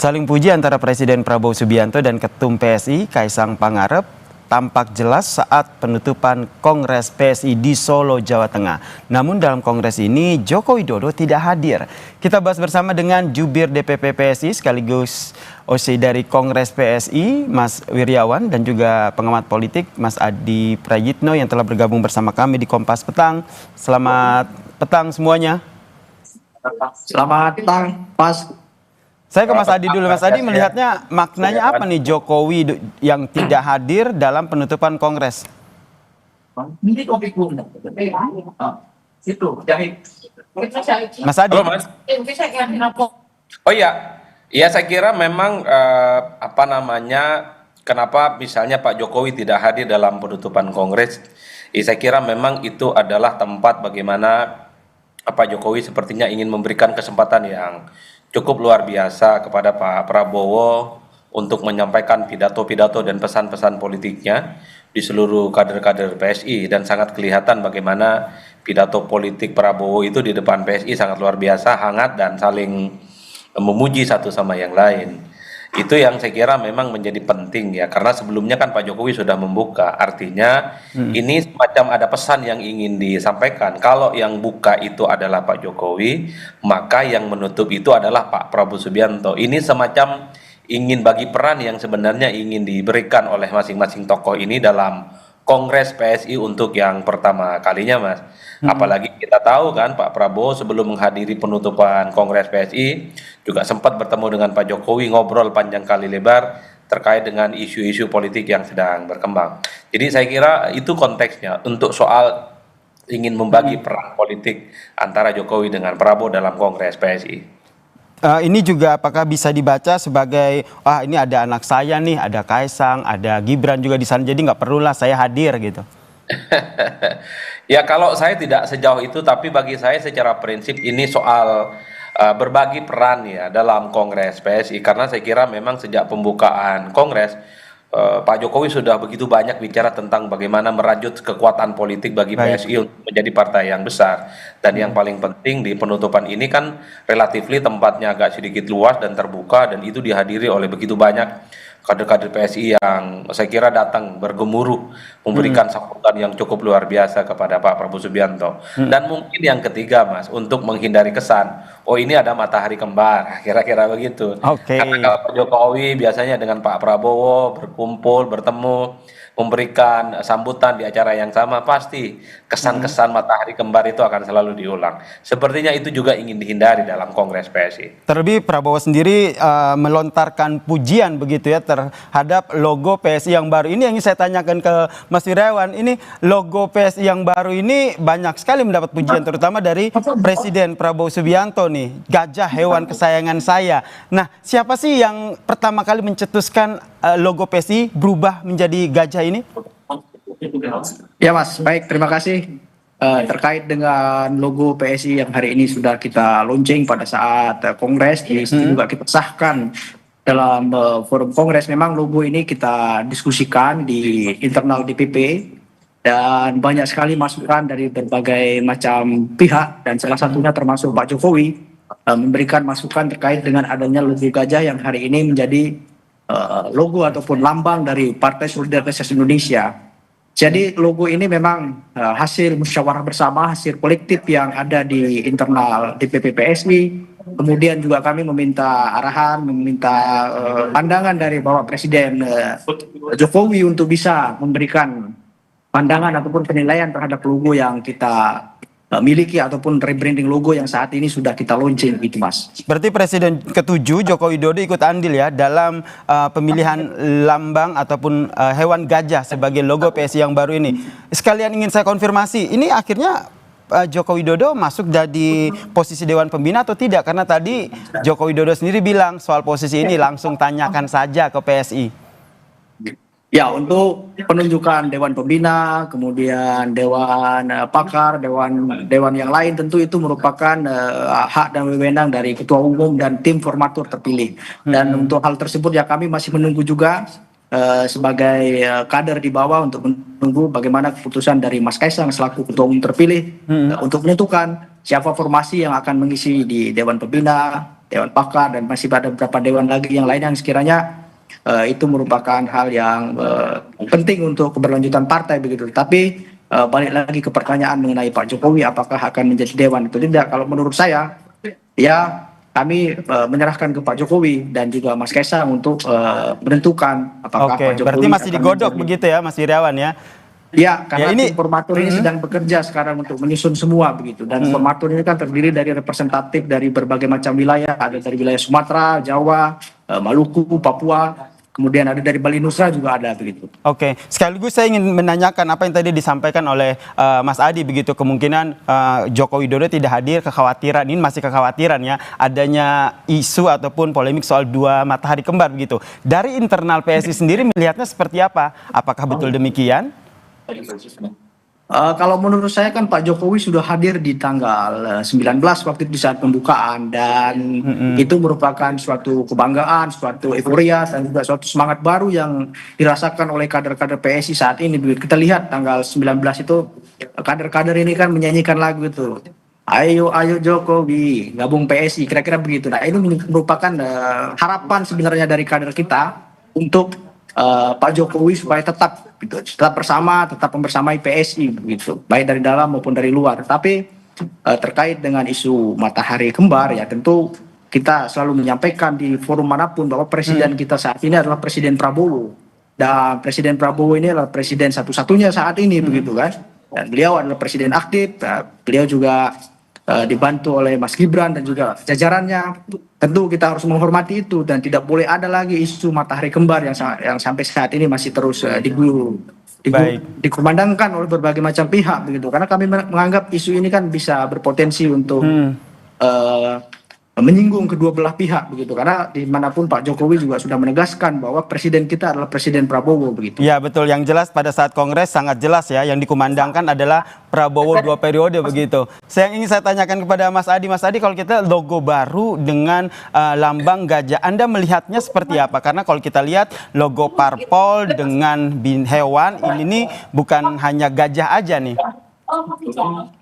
Saling puji antara Presiden Prabowo Subianto dan Ketum PSI Kaisang Pangarep tampak jelas saat penutupan Kongres PSI di Solo, Jawa Tengah. Namun dalam kongres ini Joko Widodo tidak hadir. Kita bahas bersama dengan Jubir DPP PSI sekaligus OC dari Kongres PSI, Mas Wiryawan, dan juga pengamat politik Mas Adi Prayitno yang telah bergabung bersama kami di Kompas Petang. Selamat petang semuanya. Selamat petang, Mas. Saya ke Mas Adi dulu. Mas Adi melihatnya maknanya apa nih Jokowi yang tidak hadir dalam penutupan Kongres? Mas Adi. Halo, Mas. Oh iya, saya kira memang kenapa misalnya Pak Jokowi tidak hadir dalam penutupan Kongres? Saya kira memang itu adalah tempat bagaimana Pak Jokowi sepertinya ingin memberikan kesempatan yang cukup luar biasa kepada Pak Prabowo untuk menyampaikan pidato-pidato dan pesan-pesan politiknya di seluruh kader-kader PSI, dan sangat kelihatan bagaimana pidato politik Prabowo itu di depan PSI sangat luar biasa, hangat dan saling memuji satu sama yang lain. Itu yang saya kira memang menjadi penting ya, karena sebelumnya kan Pak Jokowi sudah membuka, artinya ini semacam ada pesan yang ingin disampaikan. Kalau yang buka itu adalah Pak Jokowi, maka yang menutup itu adalah Pak Prabowo Subianto. Ini semacam ingin bagi peran yang sebenarnya ingin diberikan oleh masing-masing tokoh ini dalam Kongres PSI untuk yang pertama kalinya, Mas. Apalagi kita tahu kan Pak Prabowo sebelum menghadiri penutupan Kongres PSI juga sempat bertemu dengan Pak Jokowi, ngobrol panjang kali lebar terkait dengan isu-isu politik yang sedang berkembang. Jadi saya kira itu konteksnya untuk soal ingin membagi peran politik antara Jokowi dengan Prabowo dalam Kongres PSI. Ini juga apakah bisa dibaca sebagai, ini ada anak saya nih, ada Kaisang, ada Gibran juga di sana, jadi nggak perlulah saya hadir gitu. Ya kalau saya tidak sejauh itu, tapi bagi saya secara prinsip ini soal berbagi peran ya dalam Kongres PSI, karena saya kira memang sejak pembukaan Kongres Pak Jokowi sudah begitu banyak bicara tentang bagaimana merajut kekuatan politik bagi PSI untuk menjadi partai yang besar. Dan yang paling penting di penutupan ini kan relatifly tempatnya agak sedikit luas dan terbuka, dan itu dihadiri oleh begitu banyak kader-kader PSI yang saya kira datang bergemuruh memberikan sambutan yang cukup luar biasa kepada Pak Prabowo Subianto. Dan mungkin yang ketiga, Mas, untuk menghindari kesan, ini ada matahari kembar, kira-kira begitu. Karena kalau Pak Jokowi biasanya dengan Pak Prabowo berkumpul, bertemu, memberikan sambutan di acara yang sama, pasti kesan-kesan matahari kembar itu akan selalu diulang. Sepertinya itu juga ingin dihindari dalam Kongres PSI. Terlebih Prabowo sendiri melontarkan pujian begitu ya terhadap logo PSI yang baru ini. Yang ingin saya tanyakan ke Mas Wiryawan, ini logo PSI yang baru ini banyak sekali mendapat pujian, terutama dari Presiden Prabowo Subianto nih, gajah hewan kesayangan saya. Nah, siapa sih yang pertama kali mencetuskan logo PSI berubah menjadi gajah ini? Ya Mas, baik, terima kasih. Terkait dengan logo PSI yang hari ini sudah kita launching pada saat Kongres, di situ juga kita sahkan dalam forum Kongres. Memang logo ini kita diskusikan di internal DPP dan banyak sekali masukan dari berbagai macam pihak, dan salah satunya termasuk Pak Jokowi memberikan masukan terkait dengan adanya logo gajah yang hari ini menjadi logo ataupun lambang dari Partai Solidaritas Indonesia. Jadi logo ini memang hasil musyawarah bersama, hasil kolektif yang ada di internal DPP PSI. Kemudian juga kami meminta arahan, meminta pandangan dari Bapak Presiden Jokowi untuk bisa memberikan pandangan ataupun penilaian terhadap logo yang kita miliki ataupun rebranding logo yang saat ini sudah kita launching gitu, Mas. Berarti Presiden ke-7 Joko Widodo ikut andil ya dalam pemilihan lambang ataupun hewan gajah sebagai logo PSI yang baru ini. Sekalian ingin saya konfirmasi, ini akhirnya Joko Widodo masuk dari posisi Dewan Pembina atau tidak? Karena tadi Joko Widodo sendiri bilang soal posisi ini langsung tanyakan saja ke PSI. Ya, untuk penunjukan Dewan Pembina, kemudian Dewan Pakar, Dewan yang lain, tentu itu merupakan hak dan wewenang dari Ketua Umum dan tim formatur terpilih. Dan untuk hal tersebut ya kami masih menunggu juga sebagai kader di bawah untuk menunggu bagaimana keputusan dari Mas Kaisang selaku Ketua Umum terpilih untuk menentukan siapa formasi yang akan mengisi di Dewan Pembina, Dewan Pakar, dan masih ada beberapa dewan lagi yang lain yang sekiranya itu merupakan hal yang penting untuk keberlanjutan partai begitu. Tapi balik lagi ke pertanyaan mengenai Pak Jokowi, apakah akan menjadi dewan itu tidak? Kalau menurut saya, ya kami menyerahkan ke Pak Jokowi dan juga Mas Kaisang untuk menentukan apakah Pak Oke, Jokowi berarti masih akan digodok menjadi. begitu ya Mas Irawan ya? Ya, karena ini tim formatur ini sedang bekerja sekarang untuk menyusun semua begitu. Dan formatur ini kan terdiri dari representatif dari berbagai macam wilayah, ada dari wilayah Sumatera, Jawa, Maluku, Papua, kemudian ada dari Bali Nusa juga ada begitu. Oke, sekaligus saya ingin menanyakan apa yang tadi disampaikan oleh Mas Adi begitu, kemungkinan Joko Widodo tidak hadir, kekhawatiran ini masih kekhawatiran ya adanya isu ataupun polemik soal dua matahari kembar begitu. Dari internal PSI sendiri melihatnya seperti apa? Apakah betul demikian? Kalau menurut saya kan Pak Jokowi sudah hadir di tanggal 19 waktu itu di saat pembukaan, dan itu merupakan suatu kebanggaan, suatu euforia, dan juga suatu semangat baru yang dirasakan oleh kader-kader PSI saat ini. Kita lihat tanggal 19 itu kader-kader ini kan menyanyikan lagu itu. Ayo ayo Jokowi gabung PSI, kira-kira begitu. Nah, ini merupakan harapan sebenarnya dari kader kita untuk Pak Jokowi supaya tetap gitu, tetap bersama, tetap membersamai PSI begitu, baik dari dalam maupun dari luar. Tapi terkait dengan isu matahari kembar, ya tentu kita selalu menyampaikan di forum manapun bahwa presiden kita saat ini adalah Presiden Prabowo, dan Presiden Prabowo ini adalah presiden satu-satunya saat ini begitu kan, dan beliau adalah presiden aktif. Beliau juga dibantu oleh Mas Gibran dan juga jajarannya. Tentu kita harus menghormati itu dan tidak boleh ada lagi isu matahari kembar yang sampai saat ini masih terus dikumandangkan oleh berbagai macam pihak begitu. Karena kami menganggap isu ini kan bisa berpotensi untuk menyinggung kedua belah pihak begitu, karena dimanapun Pak Jokowi juga sudah menegaskan bahwa presiden kita adalah Presiden Prabowo begitu. Ya betul, yang jelas pada saat kongres sangat jelas ya, yang dikumandangkan adalah Prabowo 2 periode begitu. Yang ingin saya tanyakan kepada Mas Adi, kalau kita logo baru dengan lambang gajah, Anda melihatnya seperti apa? Karena kalau kita lihat logo parpol dengan hewan ini nih bukan hanya gajah aja nih.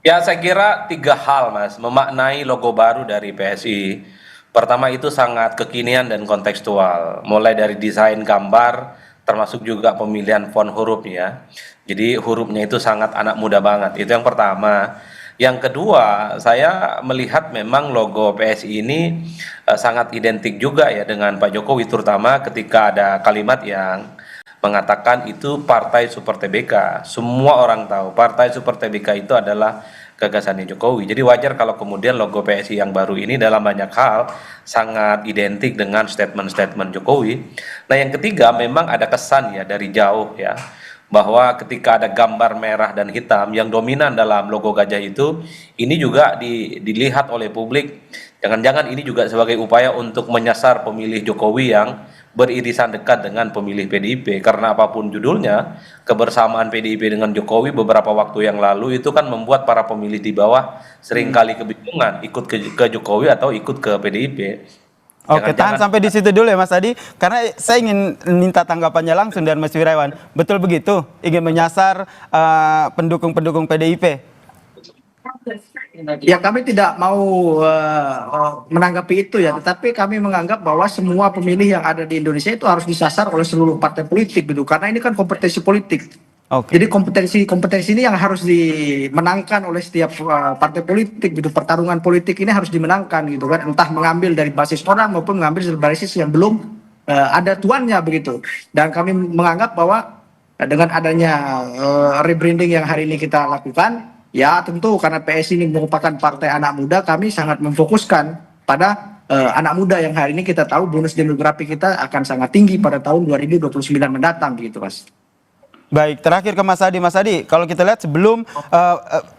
Ya, saya kira 3 hal, Mas, memaknai logo baru dari PSI. Pertama, itu sangat kekinian dan kontekstual, mulai dari desain gambar, termasuk juga pemilihan font hurufnya. Jadi hurufnya itu sangat anak muda banget. Itu yang pertama. Yang kedua, saya melihat memang logo PSI ini sangat identik juga ya dengan Pak Jokowi, terutama ketika ada kalimat yang mengatakan itu Partai Super TBK. Semua orang tahu Partai Super TBK itu adalah gagasannya Jokowi. Jadi wajar kalau kemudian logo PSI yang baru ini dalam banyak hal sangat identik dengan statement-statement Jokowi. Nah, yang ketiga, memang ada kesan ya dari jauh ya, bahwa ketika ada gambar merah dan hitam yang dominan dalam logo gajah itu, ini juga dilihat oleh publik, jangan-jangan ini juga sebagai upaya untuk menyasar pemilih Jokowi yang beririsan dekat dengan pemilih PDIP. Karena apapun judulnya, kebersamaan PDIP dengan Jokowi beberapa waktu yang lalu itu kan membuat para pemilih di bawah seringkali kebingungan ikut ke Jokowi atau ikut ke PDIP. Oke, tahan sampai di situ dulu ya Mas Adi, karena saya ingin minta tanggapannya langsung dari Mas Wirawan. Betul begitu, ingin menyasar pendukung-pendukung PDIP? Ya, kami tidak mau menanggapi itu ya, tetapi kami menganggap bahwa semua pemilih yang ada di Indonesia itu harus disasar oleh seluruh partai politik gitu, karena ini kan kompetisi politik. Jadi kompetensi ini yang harus dimenangkan oleh setiap partai politik gitu. Pertarungan politik ini harus dimenangkan gitu kan, entah mengambil dari basis orang maupun mengambil dari basis yang belum ada tuannya begitu. Dan kami menganggap bahwa dengan adanya rebranding yang hari ini kita lakukan, ya tentu karena PSI ini merupakan partai anak muda, kami sangat memfokuskan pada anak muda yang hari ini kita tahu bonus demografi kita akan sangat tinggi pada tahun 2029 mendatang begitu, Mas. Baik, terakhir ke Mas Adi. Mas Adi, kalau kita lihat sebelum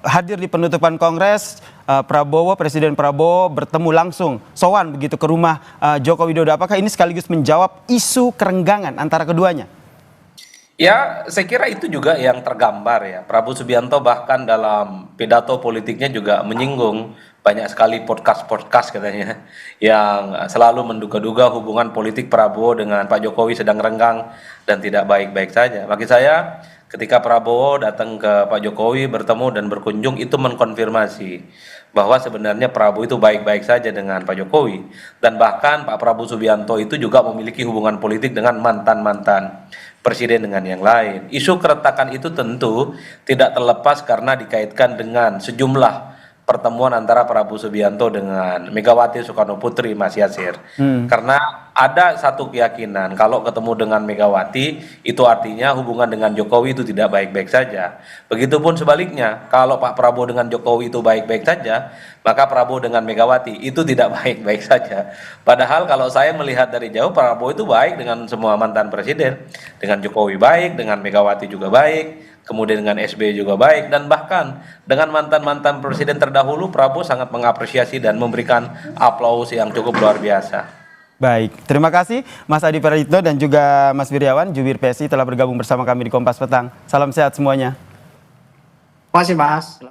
hadir di penutupan kongres, Presiden Prabowo bertemu langsung, sowan begitu ke rumah Joko Widodo. Apakah ini sekaligus menjawab isu kerenggangan antara keduanya? Ya, saya kira itu juga yang tergambar ya. Prabowo Subianto bahkan dalam pidato politiknya juga menyinggung banyak sekali podcast katanya yang selalu menduga-duga hubungan politik Prabowo dengan Pak Jokowi sedang renggang dan tidak baik-baik saja. Bagi saya, ketika Prabowo datang ke Pak Jokowi bertemu dan berkunjung itu mengkonfirmasi bahwa sebenarnya Prabowo itu baik-baik saja dengan Pak Jokowi dan bahkan Pak Prabowo Subianto itu juga memiliki hubungan politik dengan mantan-mantan presiden dengan yang lain. Isu keretakan itu tentu tidak terlepas karena dikaitkan dengan sejumlah pertemuan antara Prabowo Subianto dengan Megawati Soekarno Putri, Mas Yasir. Karena ada satu keyakinan kalau ketemu dengan Megawati itu artinya hubungan dengan Jokowi itu tidak baik-baik saja. Begitupun sebaliknya, kalau Pak Prabowo dengan Jokowi itu baik-baik saja, maka Prabowo dengan Megawati itu tidak baik-baik saja. Padahal kalau saya melihat dari jauh, Prabowo itu baik dengan semua mantan presiden. Dengan Jokowi baik, dengan Megawati juga baik, kemudian dengan SBY juga baik, dan bahkan dengan mantan-mantan presiden terdahulu Prabowo sangat mengapresiasi dan memberikan aplaus yang cukup luar biasa. Baik, terima kasih Mas Adi Prayitno dan juga Mas Wiryawan, jubir PSI telah bergabung bersama kami di Kompas Petang. Salam sehat semuanya. Terima kasih Mas.